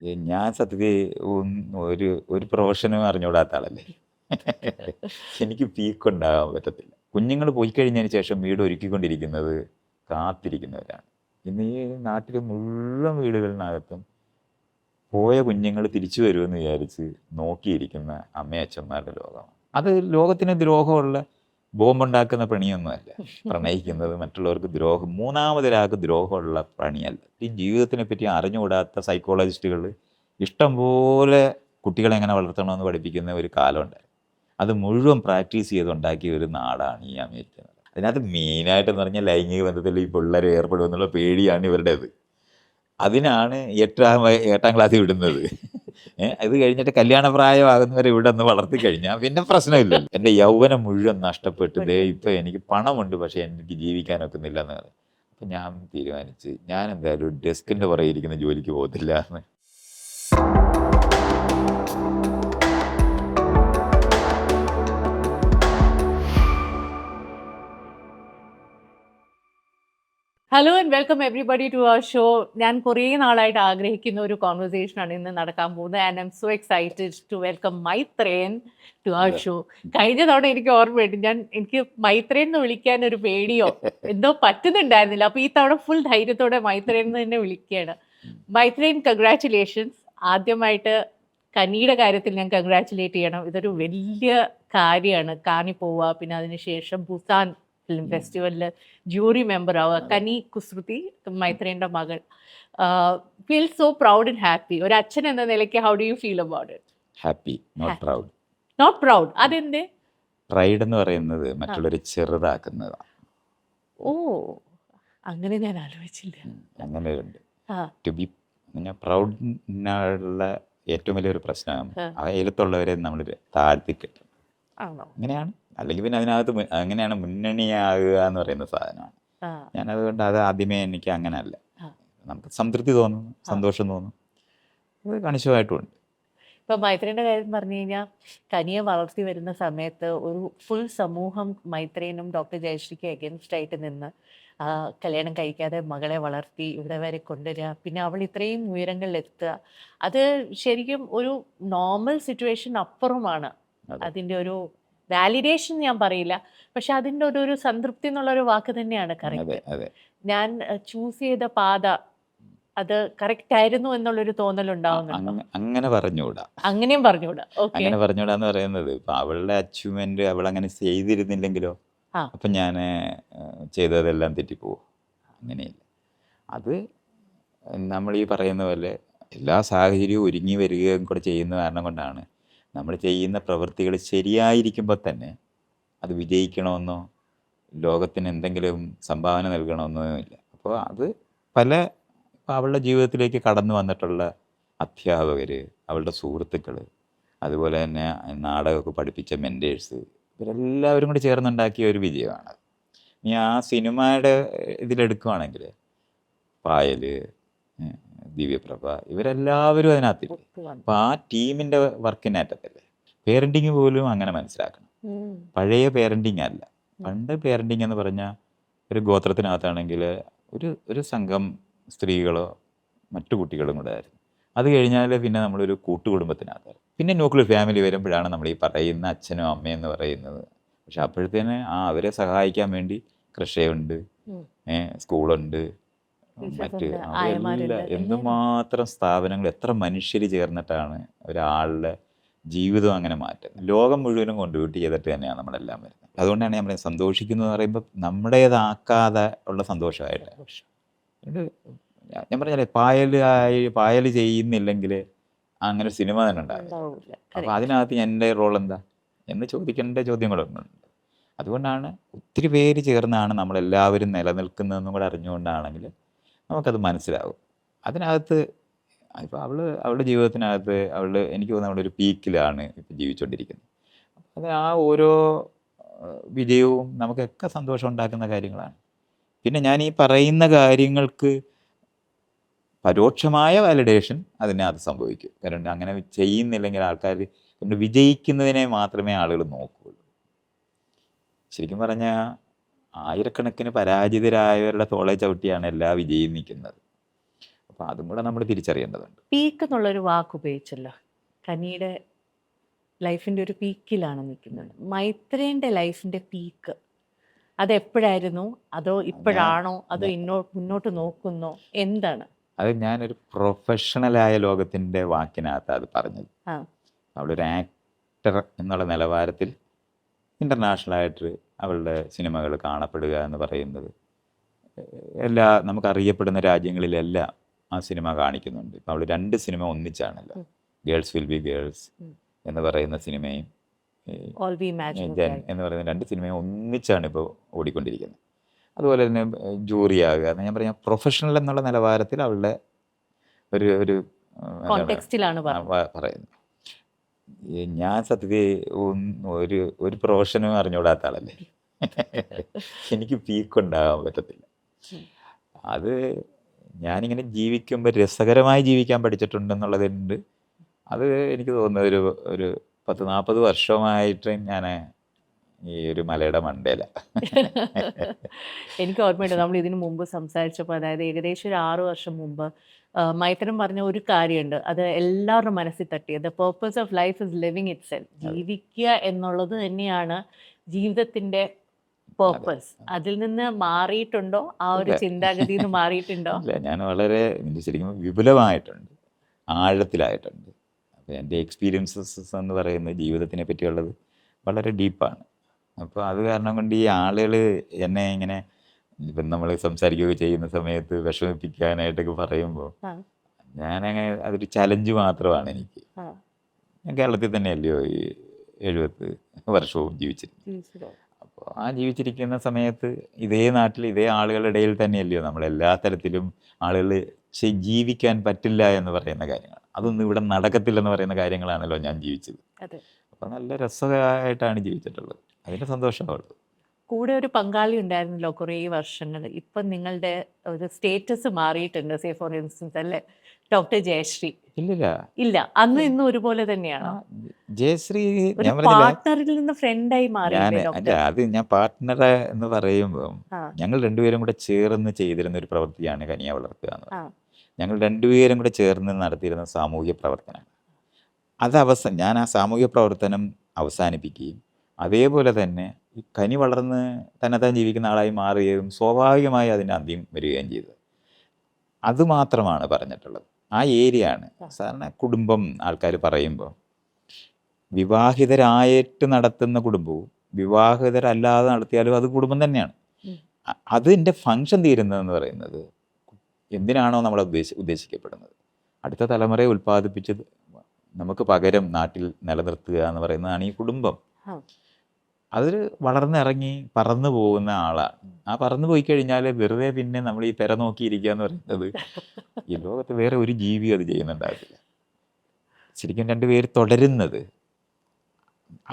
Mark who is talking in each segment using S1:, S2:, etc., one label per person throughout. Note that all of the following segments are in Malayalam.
S1: ഞാൻ സത്യത്തിൽ ഒരു ഒരു പ്രൊഫഷനും അറിഞ്ഞുകൂടാത്ത ആളല്ലേ. എനിക്ക് പീക്കുണ്ടാകാൻ പറ്റത്തില്ല. കുഞ്ഞുങ്ങൾ പോയി കഴിഞ്ഞതിന് ശേഷം വീട് ഒരുക്കിക്കൊണ്ടിരിക്കുന്നത് കാത്തിരിക്കുന്നവരാണ്. ഇന്ന് ഈ നാട്ടിൽ മുഴുവൻ വീടുകളിനകത്തും പോയ കുഞ്ഞുങ്ങൾ തിരിച്ചു വരുമെന്ന് വിചാരിച്ച് നോക്കിയിരിക്കുന്ന അമ്മയച്ഛന്മാരുടെ ലോകമാണ്. അത് ലോകത്തിന് ദ്രോഹമുള്ള ബോംബുണ്ടാക്കുന്ന പണിയൊന്നുമല്ല. പ്രണയിക്കുന്നത് മറ്റുള്ളവർക്ക് ദ്രോഹം, മൂന്നാമതൊരാൾക്ക് ദ്രോഹമുള്ള പണിയല്ല. ഈ ജീവിതത്തിനെ പറ്റി അറിഞ്ഞുകൂടാത്ത സൈക്കോളജിസ്റ്റുകൾ ഇഷ്ടംപോലെ കുട്ടികളെ എങ്ങനെ വളർത്തണമെന്ന് പഠിപ്പിക്കുന്ന ഒരു കാലമുണ്ടായിരുന്നു. അത് മുഴുവൻ പ്രാക്ടീസ് ചെയ്തുണ്ടാക്കിയ ഒരു നാടാണ് ഈ അമേരിക്ക. അതിനകത്ത് മെയിനായിട്ടെന്ന് പറഞ്ഞാൽ ലൈംഗിക ബന്ധത്തിൽ ഈ പിള്ളേർ ഏർപ്പെടുമെന്നുള്ള പേടിയാണ് ഇവരുടേത്. അതിനാണ് എട്ടാം ക്ലാസ്സിൽ വിടുന്നത്. ഇത് കഴിഞ്ഞിട്ട് കല്യാണ പ്രായമാകുന്നവരെ ഇവിടെ ഒന്ന് വളർത്തി കഴിഞ്ഞാൽ പിന്നെ പ്രശ്നമില്ലല്ലോ. എൻ്റെ യൗവനം മുഴുവൻ നഷ്ടപ്പെട്ടു. ഇപ്പം എനിക്ക് പണമുണ്ട്, പക്ഷേ എനിക്ക് ജീവിക്കാനൊക്കുന്നില്ല എന്ന് പറഞ്ഞു. അപ്പം ഞാൻ തീരുമാനിച്ച് ഞാൻ എന്തായാലും ഡെസ്കിൻ്റെ പുറകെ ഇരിക്കുന്ന ജോലിക്ക് പോകത്തില്ല എന്ന്.
S2: Hello and welcome everybody to our show. ഞാൻ കുറേ നാളായിട്ട് ആഗ്രഹിക്കുന്ന ഒരു കോൺവെർസേഷനാണ് ഇന്ന് നടക്കാൻ പോകുന്നത്. And I'm so excited to welcome Maitreyan to our show. കഴിഞ്ഞ തവണ എനിക്ക് ഓർമ്മയുണ്ട്, എനിക്ക് മൈത്രേയൻ എന്ന് വിളിക്കാൻ ഒരു പേടിയോ എന്തോ പറ്റുന്നുണ്ടായിരുന്നില്ല. അപ്പോൾ ഈ തവണ ഫുൾ ധൈര്യത്തോടെ മൈത്രേയൻ എന്ന് തന്നെ വിളിക്കുകയാണ്. മൈത്രേയൻ, കൺഗ്രാറ്റുലേഷൻസ്. ആദ്യമായിട്ട് കനിയുടെ കാര്യത്തിൽ ഞാൻ കൺഗ്രാറ്റുലേറ്റ് ചെയ്യണം. ഇതൊരു വലിയ കാര്യമാണ്. കാനി പോവുക, പിന്നെ അതിനുശേഷം ബുസാൻ ഫിലിം ഫെസ്റ്റിവലിൽ ജൂറി മെമ്പർ ആവുക. കനി കുസൃതി, മൈത്രേൻ്റെ മകൾ. Feel so proud and happy. ഒരു അച്ഛൻ എന്ന നിലയ്ക്ക് how do you feel about it?
S1: Happy, not proud.
S2: Not proud, അതെന്തേ?
S1: പ്രൈഡ് എന്ന് പറയുന്നത് മറ്റുള്ളവരെ ചെറുതാക്കുന്നതാണ്.
S2: ഓ, അങ്ങനെ ഞാൻ ആലോചിച്ചില്ല.
S1: അങ്ങനെ ഉണ്ട്. ടു ബി പ്രൗഡിനുള്ള ഏറ്റവും വലിയൊരു പ്രശ്നം അയലത്തുള്ളവരെ നമ്മൾ താഴ്ത്തി കിട്ടും. അങ്ങനെയാണ്. അല്ലെങ്കിൽ പിന്നെ അതിനകത്ത് അങ്ങനെയാണ് മുന്നണിയാകുക എന്ന് പറയുന്ന സാധനമാണ്. ഞാനതുകൊണ്ട് അത് ആദ്യമേ എനിക്ക് അങ്ങനെയല്ല. നമുക്ക് സംതൃപ്തി തോന്നുന്നു, സന്തോഷം തോന്നും, അത് കണിശമായിട്ടുമുണ്ട്.
S2: ഇപ്പം മൈത്രേൻ്റെ കാര്യം പറഞ്ഞു കഴിഞ്ഞാൽ, കനിയെ വളർത്തി വരുന്ന സമയത്ത് ഒരു ഫുൾ സമൂഹം മൈത്രേനും ഡോക്ടർ ജയശ്രീക്ക് എഗൻസ്റ്റ് ആയിട്ട് നിന്ന് കല്യാണം കഴിക്കാതെ മകളെ വളർത്തി ഇവിടെ വരെ കൊണ്ടുവരിക, പിന്നെ അവൾ ഇത്രയും ഉയരങ്ങളിലെത്തുക, അത് ശരിക്കും ഒരു നോർമൽ സിറ്റുവേഷൻ അപ്പുറമാണ്. അതിൻ്റെ ഒരു വാലിഡേഷൻ ഞാൻ പറയില്ല, പക്ഷെ അതിൻ്റെ ഒരു സംതൃപ്തി എന്നുള്ളൊരു വാക്ക് തന്നെയാണ് കറക്റ്റ്. ഞാൻ ചൂസ് ചെയ്ത പാത അത് കറക്റ്റ് ആയിരുന്നു എന്നുള്ളൊരു തോന്നലുണ്ടാവുന്നുണ്ടോ?
S1: അങ്ങനെ പറഞ്ഞുകൂടാ.
S2: അങ്ങനെയും പറഞ്ഞുകൂടാ.
S1: അങ്ങനെ പറഞ്ഞുകൂടാന്ന് പറയുന്നത് ഇപ്പം അവളുടെ അച്ചീവ്മെന്റ് അവൾ അങ്ങനെ ചെയ്തിരുന്നില്ലെങ്കിലോ, അപ്പം ഞാൻ ചെയ്തതെല്ലാം തെറ്റിപ്പോവും. അങ്ങനെയില്ല. അത് നമ്മൾ ഈ പറയുന്ന പോലെ എല്ലാ സാഹചര്യവും ഒരുങ്ങി വരികയും കൂടെ ചെയ്യുന്ന കാരണം കൊണ്ടാണ് നമ്മൾ ചെയ്യുന്ന പ്രവൃത്തികൾ ശരിയായിരിക്കുമ്പോൾ തന്നെ അത് വിജയിക്കണമെന്നോ ലോകത്തിന് എന്തെങ്കിലും സംഭാവന നൽകണമെന്നോ ഇല്ല. അപ്പോൾ അത് അവളുടെ ജീവിതത്തിലേക്ക് കടന്നു വന്നിട്ടുള്ള അധ്യാപകർ, അവളുടെ സുഹൃത്തുക്കൾ, അതുപോലെ തന്നെ നാടകമൊക്കെ പഠിപ്പിച്ച മെൻറ്റേഴ്സ്, ഇവരെല്ലാവരും കൂടി ചേർന്നുണ്ടാക്കിയ ഒരു വിജയമാണ്. ഇനി ആ സിനിമയുടെ ഇതിലെടുക്കുകയാണെങ്കിൽ പായൽ, ദിവ്യപ്രഭ, ഇവരെല്ലാവരും അതിനകത്തില്ല. അപ്പോൾ ആ ടീമിൻ്റെ വർക്കിനേറ്റത്തല്ലേ. പേരൻറ്റിങ് പോലും അങ്ങനെ മനസ്സിലാക്കണം. പഴയ പേരൻറ്റിങ് അല്ല. പണ്ട് പേരൻറ്റിങ് എന്ന് പറഞ്ഞാൽ ഒരു ഗോത്രത്തിനകത്താണെങ്കിൽ ഒരു സംഘം സ്ത്രീകളോ മറ്റു കുട്ടികളും കൂടെ ആയിരുന്നു. അത് കഴിഞ്ഞാൽ പിന്നെ നമ്മളൊരു കൂട്ടുകുടുംബത്തിനകത്തായിരുന്നു. പിന്നെ ന്യൂക്ലിയർ ഫാമിലി വരുമ്പോഴാണ് നമ്മൾ ഈ പറയുന്ന അച്ഛനും അമ്മയും എന്ന് പറയുന്നത്. പക്ഷെ അപ്പോഴത്തേന് അവരെ സഹായിക്കാൻ വേണ്ടി കൃഷിയുണ്ട്, സ്കൂളുണ്ട്, മറ്റ് എന്തുമാത്രം സ്ഥാപനങ്ങൾ, എത്ര മനുഷ്യർ ചേർന്നിട്ടാണ് ഒരാളുടെ ജീവിതം അങ്ങനെ മാറ്റുന്നത്. ലോകം മുഴുവനും കോൺട്രിബ്യൂട്ട് ചെയ്തിട്ട് തന്നെയാണ് നമ്മളെല്ലാം വരുന്നത്. അതുകൊണ്ടാണ് നമ്മൾ സന്തോഷിക്കുന്നത് എന്ന് പറയുമ്പോൾ നമ്മുടേതാക്കാതെ ഉള്ള സന്തോഷമായിട്ട്. ഞാൻ പറഞ്ഞാലേ പായൽ ചെയ്യുന്നില്ലെങ്കിൽ അങ്ങനെ ഒരു സിനിമ തന്നെ ഉണ്ടാകും. അപ്പോൾ അതിനകത്ത് എൻ്റെ റോൾ എന്താ എന്ന് ചോദിക്കേണ്ട ചോദ്യങ്ങളുണ്ട്. അതുകൊണ്ടാണ് ഒത്തിരി പേര് ചേർന്നാണ് നമ്മളെല്ലാവരും നിലനിൽക്കുന്നതെന്നും കൂടെ അറിഞ്ഞുകൊണ്ടാണെങ്കിൽ നമുക്കത് മനസ്സിലാവും. അതിനകത്ത് ഇപ്പോൾ അവളുടെ ജീവിതത്തിനകത്ത് എനിക്ക് തോന്നുന്നു അവളൊരു പീക്കിലാണ് ഇപ്പം ജീവിച്ചുകൊണ്ടിരിക്കുന്നത്. അത് ആ ഓരോ വിജയവും നമുക്കൊക്കെ സന്തോഷം ഉണ്ടാക്കുന്ന കാര്യങ്ങളാണ്. പിന്നെ ഞാൻ ഈ പറയുന്ന കാര്യങ്ങൾക്ക് പരോക്ഷമായ വാലിഡേഷൻ അതിനകത്ത് സംഭവിക്കും. കാരണം അങ്ങനെ ചെയ്യുന്നില്ലെങ്കിൽ ആൾക്കാർ കൊണ്ട് വിജയിക്കുന്നതിനെ മാത്രമേ ആളുകൾ നോക്കുകയുള്ളൂ. ശരിക്കും പറഞ്ഞാൽ ആയിരക്കണക്കിന് പരാജിതരായവരുടെ തോളെ ചവിട്ടിയാണ് എല്ലാ വിജയം നിൽക്കുന്നത്. അപ്പോൾ അതും കൂടെ നമ്മൾ തിരിച്ചറിയേണ്ടതുണ്ട്.
S2: പീക്ക് എന്നുള്ളൊരു വാക്ക് ഉപയോഗിച്ചല്ലോ. കനിയുടെ ലൈഫിൻ്റെ ഒരു പീക്കിലാണ് നിൽക്കുന്നത്. മൈത്രേൻ്റെ ലൈഫിൻ്റെ പീക്ക് അതെപ്പോഴായിരുന്നു? അതോ ഇപ്പോഴാണോ? അതോ മുന്നോട്ട് നോക്കുന്നോ? എന്താണ്?
S1: അത് ഞാനൊരു പ്രൊഫഷണലായ ലോകത്തിൻ്റെ വാക്കിനകത്ത് അത് പറഞ്ഞത്.
S2: ആ
S1: അവളൊരു ആക്ടർ എന്നുള്ള നിലവാരത്തിൽ ഇൻ്റർനാഷണലായിട്ട് അവളുടെ സിനിമകൾ കാണപ്പെടുക എന്ന് പറയുന്നത് നമുക്കറിയപ്പെടുന്ന രാജ്യങ്ങളിലെല്ലാം ആ സിനിമ കാണിക്കുന്നുണ്ട്. ഇപ്പോൾ അവൾ 2 സിനിമ ഒന്നിച്ചാണല്ലോ, ഗേൾസ് വിൽ ബി ഗേൾസ് എന്ന് പറയുന്ന സിനിമയും
S2: ഓൾ വി ഇമാജിൻ
S1: ജെൻ എന്ന് പറയുന്ന 2 സിനിമയും ഒന്നിച്ചാണ് ഇപ്പോൾ ഓടിക്കൊണ്ടിരിക്കുന്നത്. അതുപോലെ തന്നെ ജൂറിയാകുക എന്ന് ഞാൻ പറഞ്ഞ പ്രൊഫഷണൽ എന്നുള്ള നിലവാരത്തിൽ അവളുടെ ഒരു ഒരു
S2: കോണ്ടെക്സ്റ്റിലാണ്
S1: പറയുന്നത്. ഞാൻ സത്യത്തിൽ ഒരു പ്രൊഫഷനും അറിഞ്ഞുകൂടാത്ത ആളല്ലേ. എനിക്ക് പീക്കുണ്ടാകാൻ പറ്റത്തില്ല. അത് ഞാനിങ്ങനെ ജീവിക്കുമ്പോൾ രസകരമായി ജീവിക്കാൻ പഠിച്ചിട്ടുണ്ടെന്നുള്ളതുണ്ട്. അത് എനിക്ക് തോന്നുന്നത് ഒരു 10-40 വർഷമായിട്ട് ഞാൻ ഈ ഒരു മലയുടെ മണ്ടയില.
S2: എനിക്ക് ഓർമ്മയുണ്ട്, നമ്മൾ ഇതിനു മുമ്പ് സംസാരിച്ചപ്പോൾ, അതായത് ഏകദേശം ഒരു 6 വർഷം മുമ്പ് മൈത്രൻ പറഞ്ഞ ഒരു കാര്യമുണ്ട്, അത് എല്ലാവരുടെ മനസ്സിൽ തട്ടിയത്. The purpose of life is living itself. ജീവിക്കുക എന്നുള്ളത് തന്നെയാണ് ജീവിതത്തിൻ്റെ പേർപ്പസ്. അതിൽ നിന്ന് മാറിയിട്ടുണ്ടോ? ആ ഒരു ചിന്താഗതിയിൽ നിന്ന് മാറിയിട്ടുണ്ടോ?
S1: അല്ല, ഞാൻ വളരെ ശരിക്കും വിപുലമായിട്ടുണ്ട്, ആഴത്തിലായിട്ടുണ്ട്. അപ്പോൾ എൻ്റെ എക്സ്പീരിയൻസസ് എന്ന് പറയുന്നത് ജീവിതത്തിനെ പറ്റിയുള്ളത് വളരെ ഡീപ്പാണ്. അപ്പോൾ അത് കാരണം കൊണ്ട് ഈ ആളുകൾ എന്നെ ഇങ്ങനെ ഇപ്പം നമ്മൾ സംസാരിക്കുകയൊക്കെ ചെയ്യുന്ന സമയത്ത് വിഷമിപ്പിക്കാനായിട്ടൊക്കെ പറയുമ്പോൾ ഞാനങ്ങനെ അതൊരു ചലഞ്ച് മാത്രമാണ് എനിക്ക്. ഞാൻ കേരളത്തിൽ തന്നെയല്ലയോ ഈ 70 വർഷവും ജീവിച്ചിരുന്നത്. അപ്പോൾ ആ ജീവിച്ചിരിക്കുന്ന സമയത്ത് ഇതേ നാട്ടിൽ ഇതേ ആളുകളുടെ ഇടയിൽ തന്നെയല്ലയോ നമ്മൾ എല്ലാ തരത്തിലും ആളുകൾ ജീവിക്കാൻ പറ്റില്ല എന്ന് പറയുന്ന കാര്യങ്ങൾ, അതൊന്നും ഇവിടെ നടക്കത്തില്ലെന്ന് പറയുന്ന കാര്യങ്ങളാണല്ലോ ഞാൻ ജീവിച്ചത്. അപ്പോൾ നല്ല രസമായിട്ടാണ് ജീവിച്ചിട്ടുള്ളത്. അതിൻ്റെ സന്തോഷമുള്ളത്.
S2: കൂടെ ഒരു പങ്കാളി ഉണ്ടായിരുന്നല്ലോ കുറേ വർഷങ്ങൾ. ഇപ്പം നിങ്ങളുടെ ഒരു സ്റ്റേറ്റസ് മാറിയിട്ടുണ്ട്. സേ ഫോർ ഇൻസ്റ്റൻസ് അല്ലേ, ഡോക്ടർ ജയശ്രീ? ഇല്ല, അന്നും ഇന്നും ഒരുപോലെ തന്നെയാണ്.
S1: ജയശ്രീ
S2: പാർട്ട്ണറിൽ നിന്ന് ഫ്രണ്ടായി മാറി.
S1: അത് ഞാൻ പാർട്ട്ണർ എന്ന് പറയുമ്പോൾ ഞങ്ങൾ രണ്ടുപേരും കൂടെ ചേർന്ന് ചെയ്തിരുന്ന ഒരു പ്രവൃത്തിയാണ് കനിയെ വളർത്തുക എന്ന് പറയുന്നത്. ഞങ്ങൾ രണ്ടുപേരും കൂടെ ചേർന്ന് നടത്തിയിരുന്ന സാമൂഹ്യ പ്രവർത്തനമാണ്. ഞാൻ ആ സാമൂഹ്യ പ്രവർത്തനം അവസാനിപ്പിക്കുകയും അതേപോലെ തന്നെ ഈ കനി വളർന്ന് തന്നെത്താൻ ജീവിക്കുന്ന ആളായി മാറുകയും സ്വാഭാവികമായി അതിൻ്റെ അന്ത്യം വരികയും ചെയ്തത്. അതുമാത്രമാണ് പറഞ്ഞിട്ടുള്ളത്. ആ ഏരിയയാണ് സാധാരണ കുടുംബം ആൾക്കാർ പറയുമ്പോൾ വിവാഹിതരായിട്ട് നടത്തുന്ന കുടുംബവും വിവാഹിതരല്ലാതെ നടത്തിയാലും അത് കുടുംബം തന്നെയാണ്. അതിൻ്റെ ഫങ്ഷൻ തീരുന്നതെന്ന് പറയുന്നത് എന്തിനാണോ നമ്മൾ ഉദ്ദേശിക്കപ്പെടുന്നത്, അടുത്ത തലമുറയെ ഉൽപ്പാദിപ്പിച്ച് നമുക്ക് പകരം നാട്ടിൽ നിലനിർത്തുക എന്ന് പറയുന്നതാണ് ഈ കുടുംബം. അതിൽ വളർന്നിറങ്ങി പറന്നു പോകുന്ന ആളാണ്. ആ പറന്നു പോയി കഴിഞ്ഞാൽ വെറുതെ പിന്നെ നമ്മൾ ഈ പെര നോക്കിയിരിക്കുക എന്ന് പറയുന്നത് ഈ ലോകത്ത് വേറെ ഒരു ജീവി അത് ചെയ്യുന്നുണ്ടാവില്ല. ശരിക്കും രണ്ടുപേര് തുടരുന്നത്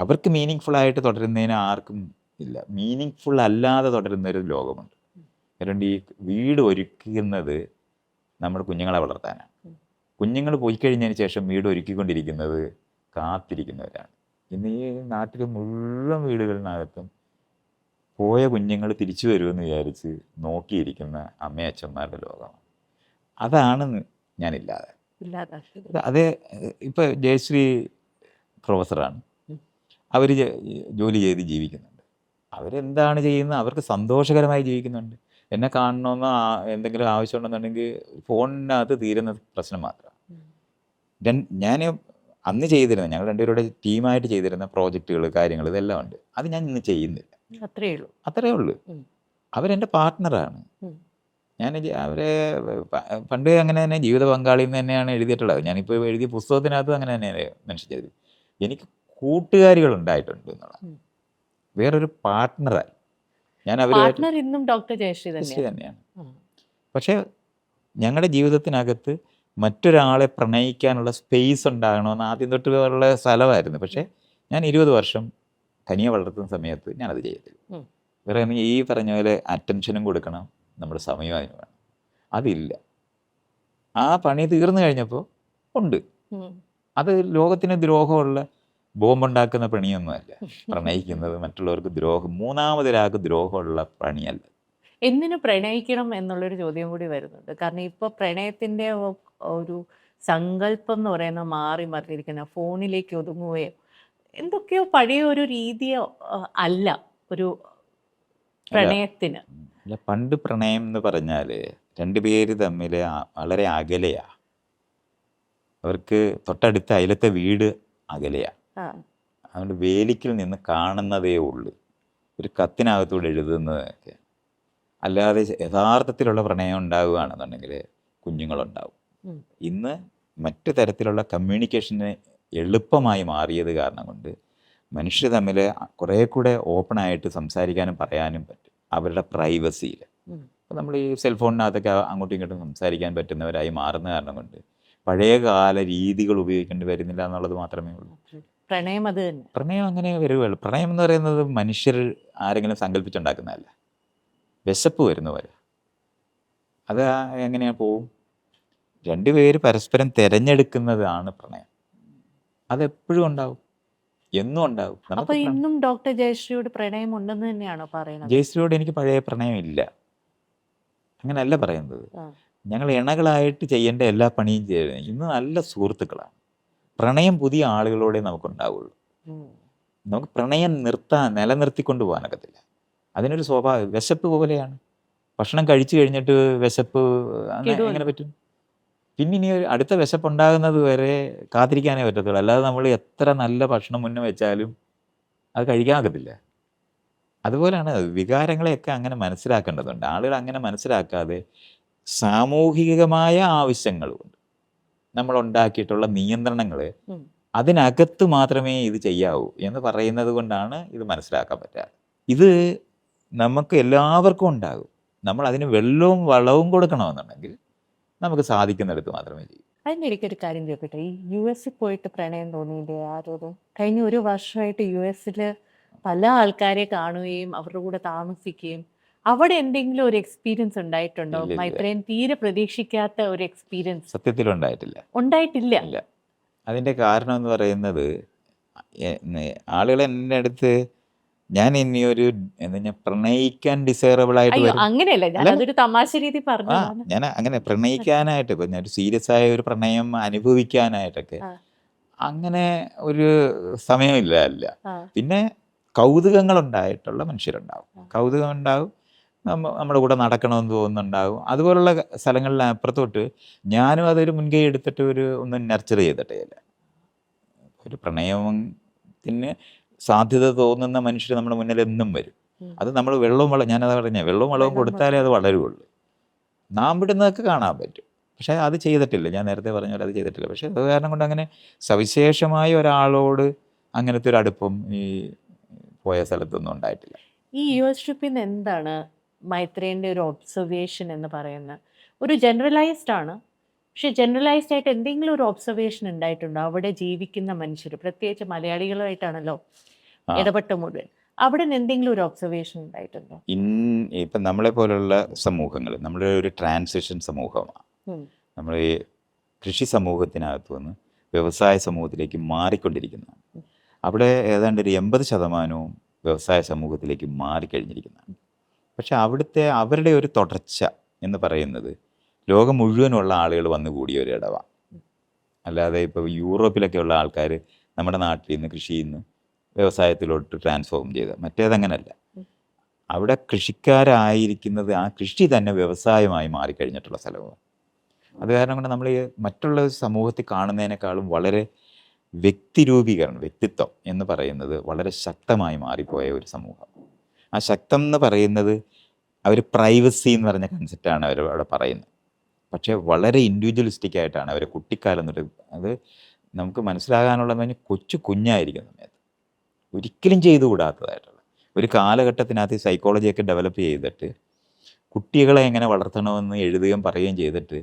S1: അവർക്ക് മീനിങ് ഫുള്ളായിട്ട് തുടരുന്നതിന് ആർക്കും ഇല്ല. മീനിങ് ഫുൾ അല്ലാതെ തുടരുന്ന ഒരു ലോകമുണ്ട്. കാരണം ഈ വീട് ഒരുക്കുന്നത് നമ്മൾ കുഞ്ഞുങ്ങളെ വളർത്താനാണ്. കുഞ്ഞുങ്ങൾ പോയി കഴിഞ്ഞതിന് ശേഷം വീട് ഒരുക്കിക്കൊണ്ടിരിക്കുന്നത് കാത്തിരിക്കുന്നവരാണ്. ഇന്ന് ഈ നാട്ടിൽ മുഴുവൻ വീടുകളിനകത്തും പോയ കുഞ്ഞുങ്ങൾ തിരിച്ചു വരുമെന്ന് വിചാരിച്ച് നോക്കിയിരിക്കുന്ന അമ്മയച്ഛന്മാരുടെ ലോകമാണ്. അതാണ് ഞാനില്ലാതെ. അത് ഇപ്പോൾ ജയശ്രീ പ്രൊഫസറാണ്, അവർ ജോലി ചെയ്ത് ജീവിക്കുന്നുണ്ട്. അവരെന്താണ് ചെയ്യുന്നത്, അവർക്ക് സന്തോഷകരമായി ജീവിക്കുന്നുണ്ട്. എന്നെ കാണണമെന്നോ എന്തെങ്കിലും ആവശ്യമുണ്ടെന്നുണ്ടെങ്കിൽ ഫോണിനകത്ത് തീരുന്ന പ്രശ്നം മാത്രമാണ്. ഞാൻ അന്ന് ചെയ്തിരുന്ന, ഞങ്ങൾ രണ്ടുപേരുടെ ടീമായിട്ട് ചെയ്തിരുന്ന പ്രോജക്റ്റുകൾ കാര്യങ്ങൾ ഇതെല്ലാം ഉണ്ട്. അത് ഞാൻ ഇന്ന് ചെയ്യുന്നില്ല. അത്രയേ ഉള്ളൂ. അവരെൻ്റെ പാർട്ട്ണറാണ്. ഞാൻ അവരെ പണ്ട് അങ്ങനെ തന്നെ ജീവിത പങ്കാളി എന്ന് തന്നെയാണ് എഴുതിയിട്ടുള്ളത്. ഞാനിപ്പോൾ എഴുതിയ പുസ്തകത്തിനകത്തും അങ്ങനെ തന്നെയാണ് മെൻഷൻ ചെയ്തത്. എനിക്ക് കൂട്ടുകാരികളുണ്ടായിട്ടുണ്ട് എന്നുള്ളത്, വേറൊരു പാർട്ട്ണറായി ഞാൻ
S2: ഇന്നും ഡോക്ടർ ജയശ്രീ
S1: തന്നെയാണ്. പക്ഷേ ഞങ്ങളുടെ ജീവിതത്തിനകത്ത് മറ്റൊരാളെ പ്രണയിക്കാനുള്ള സ്പേസ് ഉണ്ടാകണമെന്ന് ആദ്യം തൊട്ട് ഉള്ള സ്ഥലമായിരുന്നു. പക്ഷേ ഞാൻ 20 വർഷം കനിയെ വളർത്തുന്ന സമയത്ത് ഞാനത് ചെയ്യത്തില്ല. വേറെ ഈ പറഞ്ഞ പോലെ അറ്റൻഷനും കൊടുക്കണം, നമ്മുടെ സമയം അതിന് വേണം. അതില്ല. ആ പണി തീർന്നു കഴിഞ്ഞപ്പോൾ ഉണ്ട്. അത് ലോകത്തിന് ദ്രോഹമുള്ള ബോംബുണ്ടാക്കുന്ന പണിയൊന്നുമല്ല പ്രണയിക്കുന്നത്. മറ്റുള്ളവർക്ക് ദ്രോഹം, മൂന്നാമതൊരാൾക്ക് ദ്രോഹമുള്ള പണിയല്ല.
S2: എന്തിനു പ്രണയിക്കണം എന്നുള്ളൊരു ചോദ്യം കൂടി വരുന്നുണ്ട്. കാരണം ഇപ്പോൾ പ്രണയത്തിൻ്റെ ഒരു സങ്കല്പം എന്ന് പറയുന്നത് മാറി മറിഞ്ഞിരിക്കുന്ന ഫോണിലേക്ക് ഒതുങ്ങുകയോ എന്തൊക്കെയോ പഴയ ഒരു രീതിയോ അല്ല ഒരു
S1: അല്ല
S2: പ്രണയത്തിന്.
S1: അല്ല, പണ്ട് പ്രണയം എന്ന് പറഞ്ഞാൽ രണ്ടുപേര് തമ്മിൽ വളരെ അകലെയാ. അവർക്ക് തൊട്ടടുത്ത അയലത്തെ വീട് അകലെയാ.
S2: ആ
S1: അതുകൊണ്ട് വേലിക്കിൽ നിന്ന് കാണുന്നതേ ഉള്ളൂ. ഒരു കത്തിനകത്തൂടെ എഴുതുന്നതൊക്കെ. അല്ലാതെ യഥാർത്ഥത്തിലുള്ള പ്രണയം ഉണ്ടാവുകയാണെന്നുണ്ടെങ്കിൽ കുഞ്ഞുങ്ങളുണ്ടാവും.
S2: ഉം.
S1: ഇന്ന് മറ്റു തരത്തിലുള്ള കമ്മ്യൂണിക്കേഷന് എളുപ്പമായി മാറിയത് കാരണം കൊണ്ട് മനുഷ്യർ തമ്മിൽ കുറേ കൂടെ ഓപ്പണായിട്ട് സംസാരിക്കാനും പറയാനും പറ്റും അവരുടെ പ്രൈവസിയിൽ.
S2: ഉം.
S1: അപ്പോൾ നമ്മൾ ഈ സെൽഫോണിനകത്തൊക്കെ അങ്ങോട്ടും ഇങ്ങോട്ടും സംസാരിക്കാൻ പറ്റുന്നവരായി മാറുന്ന കാരണം കൊണ്ട് പഴയകാല രീതികൾ ഉപയോഗിക്കേണ്ടി വരുന്നില്ല എന്നുള്ളത് മാത്രമേ ഉള്ളൂ.
S2: പ്രണയം അത് തന്നെ.
S1: പ്രണയം അങ്ങനെ വരുകയുള്ളൂ. പ്രണയം എന്ന് പറയുന്നത് മനുഷ്യർ ആരെങ്കിലും സങ്കല്പിച്ചുണ്ടാക്കുന്നതല്ല. വിശപ്പ് വരുന്ന പോലെ അത് എങ്ങനെയാണ് പോവും? രണ്ടുപേര് പരസ്പരം തിരഞ്ഞെടുക്കുന്നതാണ് പ്രണയം. അതെപ്പോഴും ഉണ്ടാവും, എന്നും ഉണ്ടാവും.
S2: അപ്പൊ
S1: നമുക്ക്
S2: ഇന്നും ഡോക്ടർ ജയശ്രീയോട് പ്രണയം ഉണ്ടെന്ന് തന്നെയാണോ പറയുന്നത്?
S1: ജയശ്രീയോട് എനിക്ക് പഴയ പ്രണയമില്ല, അങ്ങനെയല്ല പറയുന്നത്.
S2: ആ.
S1: ഞങ്ങൾ ഇണകളായിട്ട് ചെയ്യേണ്ട എല്ലാ പണിയും ചെയ്യുന്നത്. ഇന്ന് നല്ല സുഹൃത്തുക്കളാണ്. പ്രണയം പുതിയ ആളുകളോടെ നമുക്കുണ്ടാവുള്ളൂ.
S2: ഉം.
S1: നമുക്ക് പ്രണയം നിലനിർത്തിക്കൊണ്ട് പോകാനൊക്കത്തില്ല. അതിനൊരു വിശപ്പ് പോലെയാണ്. ഭക്ഷണം കഴിച്ചു കഴിഞ്ഞിട്ട് വിശപ്പ്
S2: കിടുവല്ലോ.
S1: എങ്ങനെ പറ്റും? പിന്നെ ഇനി ഒരു അടുത്ത വിശപ്പുണ്ടാകുന്നത് വരെ കാത്തിരിക്കാനേ പറ്റത്തുള്ളൂ. അല്ലാതെ നമ്മൾ എത്ര നല്ല ഭക്ഷണം മുന്നേ വെച്ചാലും അത് കഴിക്കാൻ ഒക്കത്തില്ല. അതുപോലെയാണ് വികാരങ്ങളെയൊക്കെ അങ്ങനെ മനസ്സിലാക്കേണ്ടതുണ്ട്. ആളുകൾ അങ്ങനെ മനസ്സിലാക്കാതെ സാമൂഹികമായ ആവശ്യങ്ങളുണ്ട്, നമ്മൾ ഉണ്ടാക്കിയിട്ടുള്ള നിയന്ത്രണങ്ങൾ,
S2: ഉം.
S1: അതിനകത്ത് മാത്രമേ ഇത് ചെയ്യാവൂ എന്ന് പറയുന്നത് കൊണ്ടാണ് ഇത് മനസ്സിലാക്കാൻ പറ്റാറ്. ഇത് നമുക്ക് എല്ലാവർക്കും ഉണ്ടാകും. നമ്മൾ അതിന് വെള്ളവും വളവും കൊടുക്കണമെന്നുണ്ടെങ്കിൽ നമുക്ക് സാധിക്കുന്നിടത്ത് മാത്രമേ ചെയ്യൂ.
S2: അതിൻ്റെ ഇടയ്ക്കൊരു കാര്യം ചോദിക്കട്ടെ, ഈ യു എസിൽ പോയിട്ട് പ്രണയം തോന്നിയില്ലേ ആരോടും? കഴിഞ്ഞ ഒരു വർഷമായിട്ട് യു എസിൽ പല ആൾക്കാരെ കാണുകയും അവരുടെ കൂടെ താമസിക്കുകയും അവിടെ എന്തെങ്കിലും ഒരു എക്സ്പീരിയൻസ് ഉണ്ടായിട്ടുണ്ടോ?
S1: ഇല്ല, ഇല്ല.
S2: മൈത്രേയൻ തീരെ പ്രതീക്ഷിക്കാത്ത ഒരു എക്സ്പീരിയൻസ്
S1: സത്യത്തിലുണ്ടായിട്ടില്ല.
S2: ഉണ്ടായിട്ടില്ല.
S1: ഇല്ല. അതിൻ്റെ കാരണം എന്ന് പറയുന്നത് ആളുകൾ എൻ്റെ അടുത്ത് ഞാൻ ഇനിയൊരു എന്താ പ്രണയിക്കാൻ ഡിസൈറബിൾ ആയിട്ട്
S2: അയ്യോ
S1: വരും.
S2: അങ്ങനെയല്ല, ഞാൻ
S1: അല്ല.
S2: അതൊരു തമാശ രീതി
S1: ആ
S2: പറഞ്ഞതാണ്.
S1: ഞാൻ അങ്ങനെ പ്രണയിക്കാനായിട്ട് ഇപ്പം ഞാൻ ഒരു സീരിയസ് ആയ ഒരു പ്രണയം അനുഭവിക്കാനായിട്ടൊക്കെ
S2: ആ.
S1: അങ്ങനെ ഒരു സമയമില്ല. അല്ല,
S2: ആ.
S1: പിന്നെ കൗതുകങ്ങളുണ്ടായിട്ടുള്ള മനുഷ്യരുണ്ടാവും.
S2: ആ.
S1: കൗതുകം ഉണ്ടാവും, നമ്മുടെ കൂടെ നടക്കണമെന്ന് തോന്നുന്നുണ്ടാവും. അതുപോലുള്ള സ്ഥലങ്ങളിൽ അപ്പുറത്തോട്ട് ഞാനും അതൊരു മുൻകൈ എടുത്തിട്ട് ഒന്നും നർച്ചർ ചെയ്തിട്ടേ ഇല്ല. ഒരു പ്രണയത്തിന് സാധ്യത തോന്നുന്ന മനുഷ്യർ നമ്മുടെ മുന്നിൽ എന്നും വരും.
S2: ഉം.
S1: അത് നമ്മൾ ഞാനതാ പറഞ്ഞ വെള്ളവും വളവും
S2: വെള്ളം
S1: കൊടുത്താലേ അത് വളരുള്ളൂ. നാം വിടുന്നതൊക്കെ കാണാൻ പറ്റും, പക്ഷേ അത് ചെയ്തിട്ടില്ല. ഞാൻ നേരത്തെ പറഞ്ഞ പോലെ അത് ചെയ്തിട്ടില്ല. പക്ഷേ അത് കാരണം കൊണ്ട് അങ്ങനെ സവിശേഷമായ ഒരാളോട് അങ്ങനത്തെ ഒരു അടുപ്പം ഈ പോയ സ്ഥലത്തൊന്നും ഉണ്ടായിട്ടില്ല.
S2: ഈ യു എസ് ട്രിപ്പിൽ നിന്ന് എന്താണ് മൈത്രേയൻ്റെ ഒരു ഒബ്സർവേഷൻ എന്ന് പറയുന്നത്? ഒരു ജനറലൈസ്ഡ് ആണ്, പക്ഷെ ജനറലൈസ്ഡ് ആയിട്ട് എന്തെങ്കിലും ഒരു ഒബ്സർവേഷൻ ഉണ്ടായിട്ടുണ്ടോ? അവിടെ ജീവിക്കുന്ന മനുഷ്യർ, പ്രത്യേകിച്ച് മലയാളികളായിട്ടാണല്ലോ
S1: ആ.
S2: ഇടപെട്ട മുഴുവൻ, അവിടെ നിന്ന് എന്തെങ്കിലും ഒരു ഒബ്സർവേഷൻ ഉണ്ടായിട്ടുണ്ടോ?
S1: ഇപ്പം നമ്മളെ പോലുള്ള സമൂഹങ്ങൾ, നമ്മുടെ ഒരു ട്രാൻസിഷൻ സമൂഹമാണ്.
S2: ഉം.
S1: നമ്മൾ ഈ കൃഷി സമൂഹത്തിനകത്ത് നിന്ന് വ്യവസായ സമൂഹത്തിലേക്ക് മാറിക്കൊണ്ടിരിക്കുന്നതാണ്. അവിടെ ഏതാണ്ട് ഒരു 80% വ്യവസായ സമൂഹത്തിലേക്ക് മാറിക്കഴിഞ്ഞിരിക്കുന്നതാണ്. പക്ഷെ അവരുടെ ഒരു തുടർച്ച എന്ന് പറയുന്നത് ലോകം മുഴുവനുള്ള ആളുകൾ വന്നു കൂടിയ ഒരു ഇടവാണ്. അല്ലാതെ ഇപ്പോൾ യൂറോപ്പിലൊക്കെ ഉള്ള ആൾക്കാർ നമ്മുടെ നാട്ടിൽ നിന്ന് കൃഷിയിൽ നിന്ന് വ്യവസായത്തിലോട്ട് ട്രാൻസ്ഫോം ചെയ്ത്, മറ്റേതങ്ങനല്ല. അവിടെ കൃഷിക്കാരായിരിക്കുന്നത് ആ കൃഷി തന്നെ വ്യവസായമായി മാറിക്കഴിഞ്ഞിട്ടുള്ള സ്ഥലമാണ്. അത് കാരണം കൊണ്ട് നമ്മൾ മറ്റുള്ള സമൂഹത്തിൽ കാണുന്നതിനേക്കാളും വളരെ വ്യക്തിത്വം എന്ന് പറയുന്നത് വളരെ ശക്തമായി മാറിപ്പോയ ഒരു സമൂഹം. ആ ശക്തം എന്ന് പറയുന്നത് അവർ പ്രൈവസി എന്ന് പറഞ്ഞ കൺസെപ്റ്റാണ് അവർ അവിടെ പറയുന്നത്. പക്ഷേ വളരെ ഇൻഡിവിജ്വലിസ്റ്റിക് ആയിട്ടാണ് അവർ കുട്ടിക്കാലം തൊട്ട്. അത് നമുക്ക് മനസ്സിലാകാനുള്ളതെന്ന് പറഞ്ഞാൽ കുഞ്ഞായിരിക്കുന്ന സമയത്ത് ഒരിക്കലും ചെയ്തുകൂടാത്തതായിട്ടുള്ള ഒരു കാലഘട്ടത്തിനകത്ത് സൈക്കോളജിയൊക്കെ ഡെവലപ്പ് ചെയ്തിട്ട് കുട്ടികളെ എങ്ങനെ വളർത്തണമെന്ന് എഴുതുകയും പറയുകയും ചെയ്തിട്ട്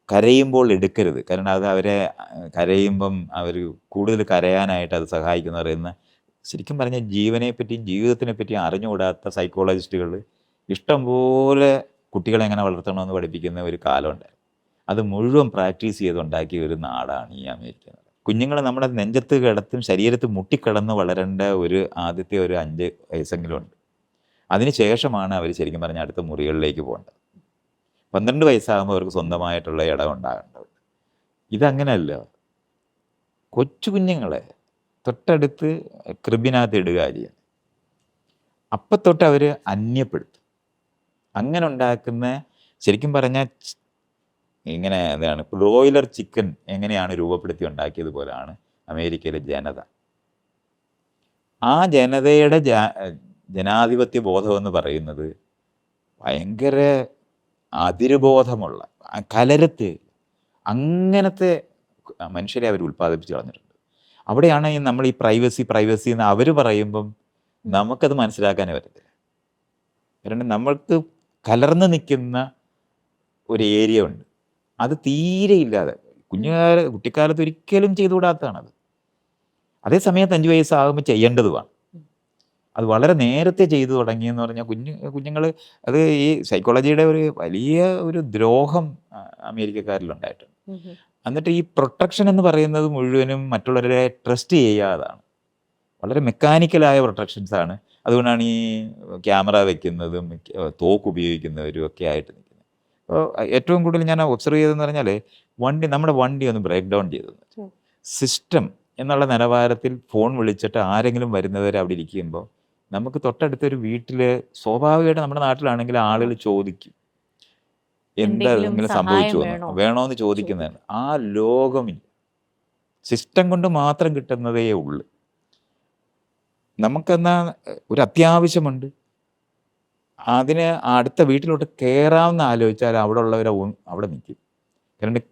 S1: കരയുമ്പോൾ എടുക്കരുത്, കാരണം അത് അവരെ കരയുമ്പം അവർ കൂടുതൽ കരയാനായിട്ട് അത് സഹായിക്കുന്നു പറയുന്ന, ശരിക്കും പറഞ്ഞാൽ ജീവനെ പറ്റിയും ജീവിതത്തിനെ പറ്റിയും അറിഞ്ഞുകൂടാത്ത സൈക്കോളജിസ്റ്റുകൾ ഇഷ്ടംപോലെ കുട്ടികളെ എങ്ങനെ വളർത്തണമെന്ന് പഠിപ്പിക്കുന്ന ഒരു കാലമുണ്ടായിരുന്നു. അത് മുഴുവൻ പ്രാക്ടീസ് ചെയ്തുണ്ടാക്കിയ ഒരു നാടാണ് ഈ അമേരിക്ക. കുഞ്ഞുങ്ങൾ നമ്മുടെ നെഞ്ചത്ത് കിടത്തും ശരീരത്ത് മുട്ടിക്കിടന്ന് വളരേണ്ട ആദ്യത്തെ ഒരു 5 വയസ്സെങ്കിലും ഉണ്ട്. അതിന് ശേഷമാണ് അവർ ശരിക്കും പറഞ്ഞാൽ അടുത്ത മുറികളിലേക്ക് പോകേണ്ടത്. 12 വയസ്സാകുമ്പോൾ അവർക്ക് സ്വന്തമായിട്ടുള്ള ഇടം ഉണ്ടാകേണ്ടത്. ഇതങ്ങനെയല്ല. കൊച്ചു കുഞ്ഞുങ്ങളെ തൊട്ടടുത്ത് ക്രിബിനകത്ത് ഇടുക ചെയ്യുക. അപ്പം തൊട്ട് അവർ അന്യപ്പെടുത്തും. അങ്ങനെ ഉണ്ടാക്കുന്ന ശരിക്കും പറഞ്ഞാൽ ഇങ്ങനെ എന്താണ് ബ്രോയിലർ ചിക്കൻ എങ്ങനെയാണ് രൂപപ്പെടുത്തി ഉണ്ടാക്കിയതുപോലെയാണ് അമേരിക്കയിലെ ജനത. ആ ജനതയുടെ ജനാധിപത്യ ബോധമെന്ന് പറയുന്നത് ഭയങ്കര അതിരുബോധമുള്ള കലരത്ത് അങ്ങനത്തെ മനുഷ്യരെ അവർ ഉൽപ്പാദിപ്പിച്ച് കളഞ്ഞിട്ടുണ്ട്. അവിടെയാണ് നമ്മൾ ഈ പ്രൈവസി എന്ന് അവർ പറയുമ്പം നമുക്കത് മനസ്സിലാക്കാനേ പറ്റത്തില്ല. കാരണം നമ്മൾക്ക് കലർന്ന് നിൽക്കുന്ന ഒരു ഏരിയ ഉണ്ട്, അത് തീരെ ഇല്ലാതെ കുട്ടിക്കാലത്ത് ഒരിക്കലും ചെയ്തുകൂടാത്തതാണത്. അതേ സമയത്ത് 5 വയസ്സാകുമ്പോൾ ചെയ്യേണ്ടതുമാണ്. അത് വളരെ നേരത്തെ ചെയ്തു തുടങ്ങിയെന്ന് പറഞ്ഞാൽ കുഞ്ഞുങ്ങൾ അത് ഈ സൈക്കോളജിയുടെ ഒരു വലിയ ഒരു ദ്രോഹം അമേരിക്കക്കാരിലുണ്ടായിട്ടുണ്ട്. എന്നിട്ട് ഈ പ്രൊട്ടക്ഷൻ എന്ന് പറയുന്നത് മുഴുവനും മറ്റുള്ളവരെ ട്രസ്റ്റ് ചെയ്യാതാണ്. വളരെ മെക്കാനിക്കലായ പ്രൊട്ടക്ഷൻസാണ്. അതുകൊണ്ടാണ് ഈ ക്യാമറ വെക്കുന്നതും തോക്ക് ഉപയോഗിക്കുന്നവരും ഒക്കെ ആയിട്ട് നിൽക്കുന്നത്. അപ്പോൾ ഏറ്റവും കൂടുതൽ ഞാൻ ഒബ്സർവ് ചെയ്തതെന്ന് പറഞ്ഞാൽ നമ്മുടെ വണ്ടി ഒന്ന് ബ്രേക്ക് ഡൗൺ ചെയ്തത് സിസ്റ്റം എന്നുള്ള നിലവാരത്തിൽ ഫോൺ വിളിച്ചിട്ട് ആരെങ്കിലും വരുന്നവരെ അവിടെ ഇരിക്കുമ്പോൾ നമുക്ക് തൊട്ടടുത്തൊരു വീട്ടിൽ സ്വാഭാവികമായിട്ട് നമ്മുടെ നാട്ടിലാണെങ്കിൽ ആളുകൾ ചോദിക്കും എന്തെങ്കിലും സംഭവിച്ചു വേണോന്ന് ചോദിക്കുന്നതാണ്. ആ ലോകമില്ല, സിസ്റ്റം കൊണ്ട് മാത്രം കിട്ടുന്നതേ ഉള്ളു. നമുക്കെന്നാ ഒരു അത്യാവശ്യമുണ്ട്, അതിന് അടുത്ത വീട്ടിലോട്ട് കയറാമെന്ന് ആലോചിച്ചാൽ അവിടെ ഉള്ളവരെ അവിടെ നിൽക്കും. കാരണം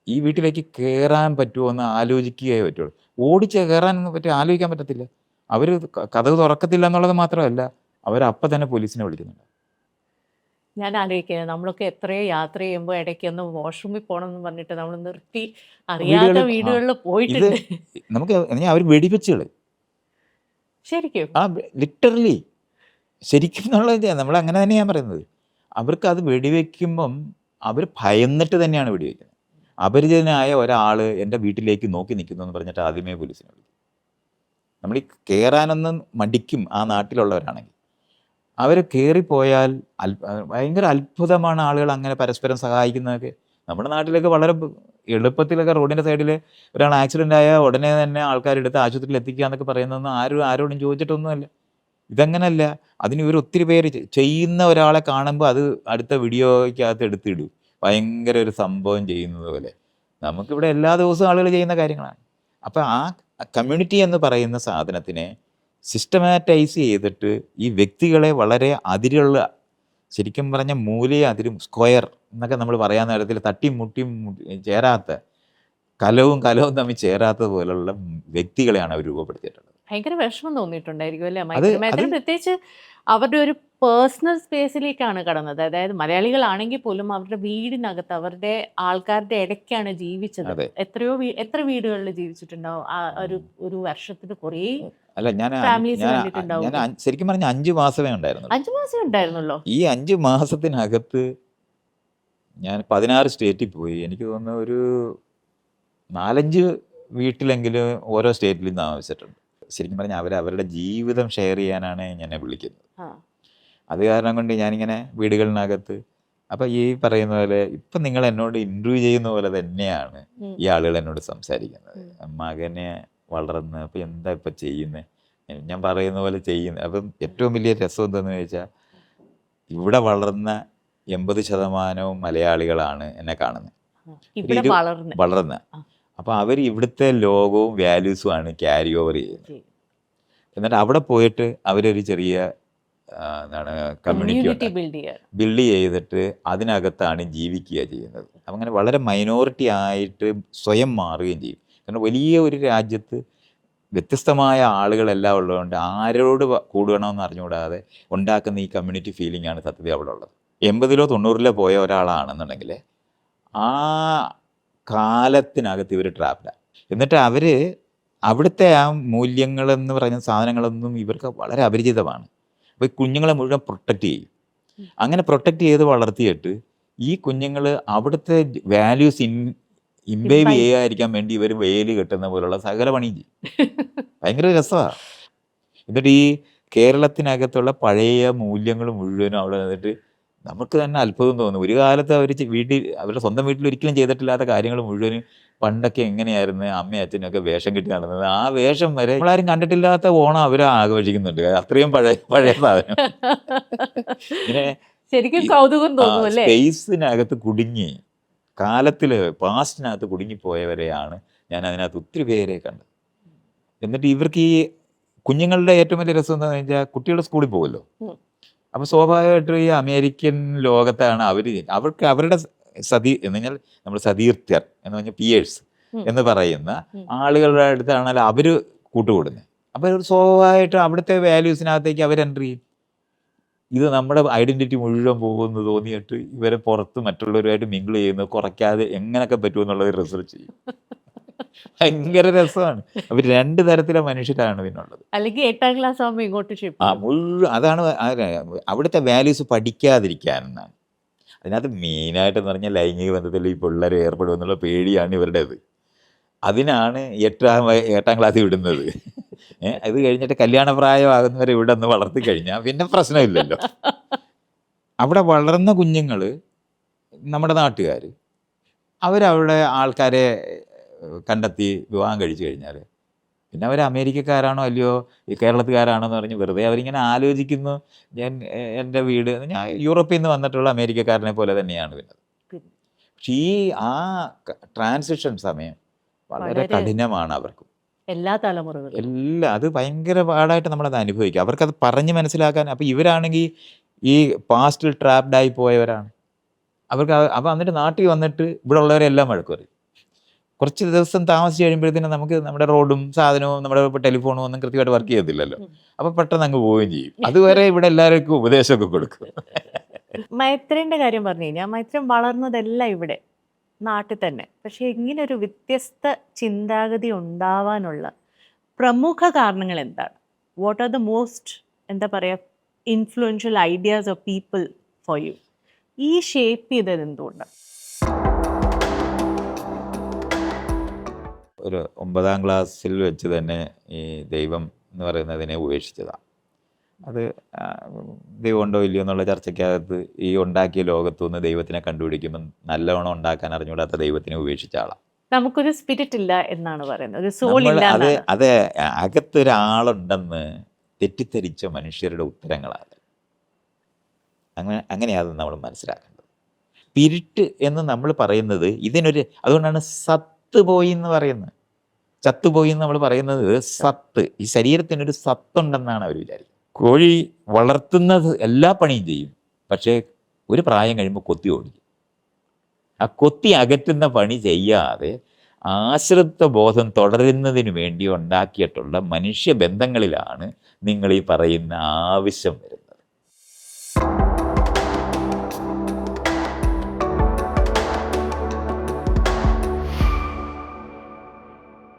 S1: ഈ വീട്ടിലേക്ക് കയറാൻ പറ്റുമോ എന്ന് ആലോചിക്കുകയേ പറ്റുള്ളൂ. ഓടിച്ച് കയറാനൊന്നും ആലോചിക്കാൻ പറ്റത്തില്ല. അവർ കതക് തുറക്കത്തില്ല എന്നുള്ളത് മാത്രമല്ല, അവരപ്പം തന്നെ പോലീസിനെ വിളിക്കുന്നുണ്ട്.
S2: ഞാൻ ആലോചിക്കുന്നത് നമ്മളൊക്കെ എത്രയോ യാത്ര ചെയ്യുമ്പോൾ ഇടയ്ക്കൊന്ന് വാഷ്റൂമിൽ പോകണം എന്ന് പറഞ്ഞിട്ട് നമ്മൾ നിർത്തി അറിയാത്ത വീടുകളിൽ പോയിട്ടുണ്ട്.
S1: നമുക്ക് അവർ വെടിവെച്ച് കളയും
S2: ശരിക്കും.
S1: ലിറ്ററലി ശരിക്കും എന്നുള്ളത് നമ്മൾ അങ്ങനെ തന്നെയാണ് പറയുന്നത്. അവർക്ക് അത് വെടിവെക്കുമ്പം അവർ ഭയന്നിട്ട് തന്നെയാണ് വെടിവെക്കുന്നത്. അപരിചിതനായ ഒരാൾ എൻ്റെ വീട്ടിലേക്ക് നോക്കി നിൽക്കുന്നു എന്ന് പറഞ്ഞിട്ട് ആദ്യമേ പോലീസിനെ വിളിക്കും. നമ്മൾ ഈ കയറാനൊന്നും മടിക്കും ആ നാട്ടിലുള്ളവരാണെങ്കിൽ. അവർ കയറിപ്പോയാൽ ഭയങ്കര അത്ഭുതമാണ് ആളുകൾ അങ്ങനെ പരസ്പരം സഹായിക്കുന്നതൊക്കെ. നമ്മുടെ നാട്ടിലൊക്കെ വളരെ എളുപ്പത്തിലൊക്കെ റോഡിൻ്റെ സൈഡിൽ ഒരാൾ ആക്സിഡൻ്റ് ആയാൽ ഉടനെ തന്നെ ആൾക്കാരെടുത്ത് ആശുപത്രിയിൽ എത്തിക്കുക എന്നൊക്കെ പറയുന്നതൊന്നും ആരോടും ചോദിച്ചിട്ടൊന്നുമല്ല. ഇതങ്ങനല്ല. അതിന് ഇവർ ഒത്തിരി പേര് ചെയ്യുന്ന ഒരാളെ കാണുമ്പോൾ അത് അടുത്ത വീഡിയോയ്ക്കകത്ത് എടുത്തിടും, ഭയങ്കര ഒരു സംഭവം ചെയ്യുന്നത് പോലെ. നമുക്കിവിടെ എല്ലാ ദിവസവും ആളുകൾ ചെയ്യുന്ന കാര്യങ്ങളാണ്. അപ്പോൾ ആ കമ്മ്യൂണിറ്റി എന്ന് പറയുന്ന സാധനത്തിനെ സിസ്റ്റമാറ്റൈസ് ചെയ്തിട്ട് ഈ വ്യക്തികളെ വളരെ അതിരുള്ള, ശരിക്കും പറഞ്ഞ മൂലയും അതിരും സ്ക്വയർ എന്നൊക്കെ നമ്മൾ പറയാവുന്ന തരത്തിൽ തട്ടിയും മുട്ടിയും ചേരാത്ത, കലവും തമ്മിൽ ചേരാത്ത പോലുള്ള വ്യക്തികളെയാണ് അവർ രൂപപ്പെടുത്തിയിട്ടുള്ളത്.
S2: ഭയങ്കര വിഷമം തോന്നിയിട്ടുണ്ടായിരിക്കും അല്ലേ മൈത്രേയന്? പ്രത്യേകിച്ച് അവരുടെ ഒരു പേഴ്സണൽ സ്പേസിലേക്കാണ് കടന്നത്. അതായത് മലയാളികളാണെങ്കിൽ പോലും അവരുടെ വീടിനകത്ത് അവരുടെ ആൾക്കാരുടെ ഇടയ്ക്കാണ് ജീവിച്ചത്. എത്ര വീടുകളിൽ ജീവിച്ചിട്ടുണ്ടാവും ഒരു വർഷത്തിൽ? കുറേ
S1: അല്ല, ഞാൻ ശരിക്കും പറഞ്ഞ 5 മാസമേ ഉണ്ടായിരുന്നു.
S2: 5 മാസം ഉണ്ടായിരുന്നല്ലോ.
S1: ഈ 5 മാസത്തിനകത്ത് ഞാൻ 16 സ്റ്റേറ്റിൽ പോയി. എനിക്ക് തോന്നുന്നു ഒരു 4-5 വീട്ടിലെങ്കിലും ഓരോ സ്റ്റേറ്റിലും താമസിച്ചിട്ടുണ്ട്. ശരിക്കും പറഞ്ഞാൽ അവരുടെ ജീവിതം ഷെയർ ചെയ്യാനാണ് എന്നെ വിളിക്കുന്നത്. അത് കാരണം കൊണ്ട് ഞാനിങ്ങനെ വീടുകളിനകത്ത്, അപ്പം ഈ പറയുന്ന പോലെ ഇപ്പം നിങ്ങൾ എന്നോട് ഇൻ്റർവ്യൂ ചെയ്യുന്ന പോലെ തന്നെയാണ് ഈ ആളുകൾ എന്നോട് സംസാരിക്കുന്നത്. മകനെ വളർന്ന് അപ്പം എന്താ ഇപ്പം ചെയ്യുന്നത്, ഞാൻ പറയുന്ന പോലെ ചെയ്യുന്നത്. അപ്പം ഏറ്റവും വലിയ രസം എന്താണെന്ന് ചോദിച്ചാൽ, ഇവിടെ വളർന്ന 80% മലയാളികളാണ് എന്നെ കാണുന്നത്, വളർന്ന. അപ്പോൾ അവർ ഇവിടുത്തെ ലോകവും വാല്യൂസുമാണ് ക്യാരി ഓവർ ചെയ്യുന്നത്. എന്നിട്ട് അവിടെ പോയിട്ട് അവരൊരു ചെറിയ കമ്മ്യൂണിറ്റി ബിൽഡ് ചെയ്തിട്ട് അതിനകത്താണ് ജീവിക്കുക ചെയ്യുന്നത്. അപ്പം അങ്ങനെ വളരെ മൈനോറിറ്റി ആയിട്ട് സ്വയം മാറുകയും ചെയ്യും. കാരണം വലിയ ഒരു രാജ്യത്ത് വ്യത്യസ്തമായ ആളുകളെല്ലാം ഉള്ളതുകൊണ്ട് ആരോട് കൂടണമെന്ന് അറിഞ്ഞുകൂടാതെ ഉണ്ടാക്കുന്ന ഈ കമ്മ്യൂണിറ്റി ഫീലിംഗ് ആണ് സത്യത്തിൽ അവിടെ ഉള്ളത്. 80-ലോ 90-ലോ പോയ ഒരാളാണെന്നുണ്ടെങ്കിൽ ആ കാലത്തിനകത്ത് ഇവർ ട്രാപ്ഡാണ്. എന്നിട്ട് അവർ അവിടുത്തെ ആ മൂല്യങ്ങളെന്ന് പറയുന്ന സാധനങ്ങളൊന്നും ഇവർക്ക് വളരെ അപരിചിതമാണ്. അപ്പോൾ ഈ കുഞ്ഞുങ്ങളെ മുഴുവൻ പ്രൊട്ടക്റ്റ് ചെയ്യും. അങ്ങനെ പ്രൊട്ടക്റ്റ് ചെയ്ത് വളർത്തിയിട്ട് ഈ കുഞ്ഞുങ്ങൾ അവിടുത്തെ വാല്യൂസ് ഇംബൈവ് ചെയ്യാതിരിക്കാൻ വേണ്ടി ഇവർ വേലി കെട്ടുന്ന പോലുള്ള സകല പണിയും ചെയ്യും. ഭയങ്കര രസമാണ്. എന്നിട്ട് ഈ കേരളത്തിനകത്തുള്ള പഴയ മൂല്യങ്ങൾ മുഴുവനും അവിടെ നിന്നിട്ട് നമുക്ക് തന്നെ അത്ഭുതം തോന്നും. ഒരു കാലത്ത് അവർ വീട്ടിൽ അവരുടെ സ്വന്തം വീട്ടിൽ ഒരിക്കലും ചെയ്തിട്ടില്ലാത്ത കാര്യങ്ങൾ മുഴുവനും പണ്ടൊക്കെ എങ്ങനെയായിരുന്നു അമ്മയും അച്ഛനൊക്കെ വേഷം കെട്ടി നടന്നത്, ആ വേഷം വരെ നമ്മളാരും കണ്ടിട്ടില്ലാത്ത ഓണം അവർ ആഘോഷിക്കുന്നുണ്ട്. അത്രയും പഴയ പഴയ സാധനം. ഇങ്ങനെ
S2: ശരിക്കും കൗതുകം തോന്നും അല്ലേ?
S1: സ്പേസിനകത്ത് കുടുങ്ങി, കാലത്തില് പാസ്റ്റിനകത്ത് കുടുങ്ങിപ്പോയവരെയാണ് ഞാൻ അതിനകത്ത് ഒത്തിരി പേരെ കണ്ടത്. എന്നിട്ട് ഇവർക്ക് ഈ കുഞ്ഞുങ്ങളുടെ ഏറ്റവും വലിയ രസം എന്താണെന്ന് വെച്ചാൽ കുട്ടികൾ സ്കൂളിൽ പോകുമല്ലോ.
S2: ഉം.
S1: അപ്പോൾ സ്വാഭാവികമായിട്ടും ഈ അമേരിക്കൻ ലോകത്താണ് അവർക്ക് അവരുടെ എന്ന് പറഞ്ഞാൽ നമ്മൾ സതീർത്ഥ്യർ എന്ന് പറഞ്ഞാൽ പിയേഴ്സ്
S2: ഉം.
S1: എന്ന് പറയുന്ന
S2: ഉം.
S1: ആളുകളുടെ അടുത്താണല്ലോ അവർ കൂട്ടുകൂടുന്നത്. അപ്പോൾ സ്വാഭാവികമായിട്ടും അവിടുത്തെ വാല്യൂസിനകത്തേക്ക് അവർ എൻട്രി ചെയ്യും. ഇത് നമ്മുടെ ഐഡന്റിറ്റി മുഴുവൻ പോകുമെന്ന് തോന്നിയിട്ട് ഇവരെ പുറത്ത് മറ്റുള്ളവരുമായിട്ട് മിങ്കിൾ ചെയ്യുന്നത് കുറയ്ക്കാതെ എങ്ങനെയൊക്കെ പറ്റുമെന്നുള്ളത് റിസർച്ച് ചെയ്യും. ഭയങ്കര രസമാണ്. അവർ രണ്ട് തരത്തിലെ മനുഷ്യരാണ് പിന്നുള്ളത്.
S2: അല്ലെങ്കിൽ 8ാം ക്ലാസ് ആകുമ്പോൾ ഇങ്ങോട്ട് ഷിഫ്റ്റ്
S1: ആ മുഴുവൻ അതാണ് അവിടുത്തെ വാല്യൂസ് പഠിക്കാതിരിക്കാനെന്നാണ്. അതിനകത്ത് മെയിനായിട്ടെന്ന് പറഞ്ഞാൽ ലൈംഗിക ബന്ധത്തിൽ ഈ പിള്ളേർ ഏർപ്പെടുമെന്നുള്ള പേടിയാണ് ഇവരുടേത്. അതിനാണ് 8ാം ക്ലാസ്സിൽ വിടുന്നത്. അത് കഴിഞ്ഞിട്ട് കല്യാണ പ്രായമാകുന്നവരെ ഇവിടെ ഒന്ന് വളർത്തി കഴിഞ്ഞാൽ പിന്നെ പ്രശ്നമില്ലല്ലോ. അവിടെ വളർന്ന കുഞ്ഞുങ്ങൾ നമ്മുടെ നാട്ടുകാർ അവരവിടെ ആൾക്കാരെ കണ്ടെത്തി വിവാഹം കഴിച്ചു കഴിഞ്ഞാൽ പിന്നെ അവർ അമേരിക്കക്കാരാണോ അല്ലയോ ഈ കേരളത്തുകാരാണോ എന്ന് പറഞ്ഞ് വെറുതെ അവരിങ്ങനെ ആലോചിക്കുന്നു. ഞാൻ എൻ്റെ വീട് ഞാൻ യൂറോപ്പിൽ നിന്ന് വന്നിട്ടുള്ള അമേരിക്കക്കാരനെ പോലെ തന്നെയാണ് പിന്നെ. പക്ഷേ ഈ ആ ട്രാൻസിഷൻ സമയം വളരെ കഠിനമാണ് അവർക്ക്.
S2: എല്ലാ തലമുറകളും
S1: എല്ലാം അത് ഭയങ്കര പാടായിട്ട് നമ്മളത് അനുഭവിക്കുക. അവർക്കത് പറഞ്ഞ് മനസ്സിലാക്കാൻ. അപ്പോൾ ഇവരാണെങ്കിൽ ഈ പാസ്റ്റിൽ ട്രാപ്ഡായി പോയവരാണ്. അവർക്ക് അപ്പോൾ എന്നിട്ട് നാട്ടിൽ വന്നിട്ട് ഇവിടെ ഉള്ളവരെല്ലാം വഴക്ക് പറയും. കുറച്ച് ദിവസം താമസിച്ച് കഴിയുമ്പോഴത്തേനും നമുക്ക് നമ്മുടെ റോഡും സാധനവും നമ്മുടെ ടെലിഫോണും ഒന്നും കൃത്യമായിട്ട് വർക്ക് ചെയ്യത്തില്ലല്ലോ. അപ്പോൾ പെട്ടെന്ന് അങ്ങ് പോവുകയും ചെയ്യും. അതുവരെ ഇവിടെ എല്ലാവർക്കും ഉപദേശമൊക്കെ കൊടുക്കും.
S2: മൈത്രേൻ്റെ കാര്യം പറഞ്ഞു കഴിഞ്ഞാൽ മൈത്രൻ വളർന്നതെല്ലാം ഇവിടെ നാട്ടിൽ തന്നെ. പക്ഷേ ഇങ്ങനെ ഒരു വ്യത്യസ്ത ചിന്താഗതി ഉണ്ടാവാനുള്ള പ്രമുഖ കാരണങ്ങൾ എന്താണ്? വാട്ട് ആർ ദ മോസ്റ്റ് എന്താ പറയുക influential ideas of people for you? ഈ ഷേപ്പ് ചെയ്തത് എന്തുകൊണ്ടാണ്?
S1: ഒരു 9ാം ക്ലാസ്സിൽ വെച്ച് തന്നെ ഈ ദൈവം എന്ന് പറയുന്നതിനെ ഉപേക്ഷിച്ചതാണ്. അത് ദൈവം ഉണ്ടോ ഇല്ലയോ എന്നുള്ള ചർച്ചയ്ക്കകത്ത് ഈ ഉണ്ടാക്കിയ ലോകത്തുനിന്ന് ദൈവത്തിനെ കണ്ടുപിടിക്കുമ്പോൾ നല്ലവണ്ണം ഉണ്ടാക്കാൻ അറിഞ്ഞുകൂടാത്ത ദൈവത്തിനെ ഉപേക്ഷിച്ച ആളാണ്.
S2: നമുക്കൊരു സ്പിരിറ്റ് ഇല്ല എന്നാണ് പറയുന്നത്, ഒരു സോൾ ഇല്ല.
S1: അത് അകത്തൊരാളുണ്ടെന്ന് തെറ്റിദ്ധരിച്ച മനുഷ്യരുടെ ഉത്തരങ്ങളാണ്. അങ്ങനെയാണ് നമ്മൾ മനസ്സിലാക്കേണ്ടത്. സ്പിരിറ്റ് എന്ന് നമ്മൾ പറയുന്നത് ഇതിനൊരു അതുകൊണ്ടാണ് സത്തുപോയി എന്ന് പറയുന്നത്. ചത്തുപോയി എന്ന് നമ്മൾ പറയുന്നത് സത്ത്, ഈ ശരീരത്തിനൊരു സത്തുണ്ടെന്നാണ് അവർ വിചാരിക്കുന്നത്. കോഴി വളർത്തുന്നത് എല്ലാ പണിയും ചെയ്യും, പക്ഷേ ഒരു പ്രായം കഴിയുമ്പോൾ കൊത്തി ഓടിക്കും. ആ കൊത്തി അകറ്റുന്ന പണി ചെയ്യാതെ ആശ്രിത ബോധം തുടരുന്നതിന് വേണ്ടി ഉണ്ടാക്കിയിട്ടുള്ള മനുഷ്യബന്ധങ്ങളിലാണ് നിങ്ങൾ ഈ പറയുന്ന ആവശ്യം വരുന്നത്.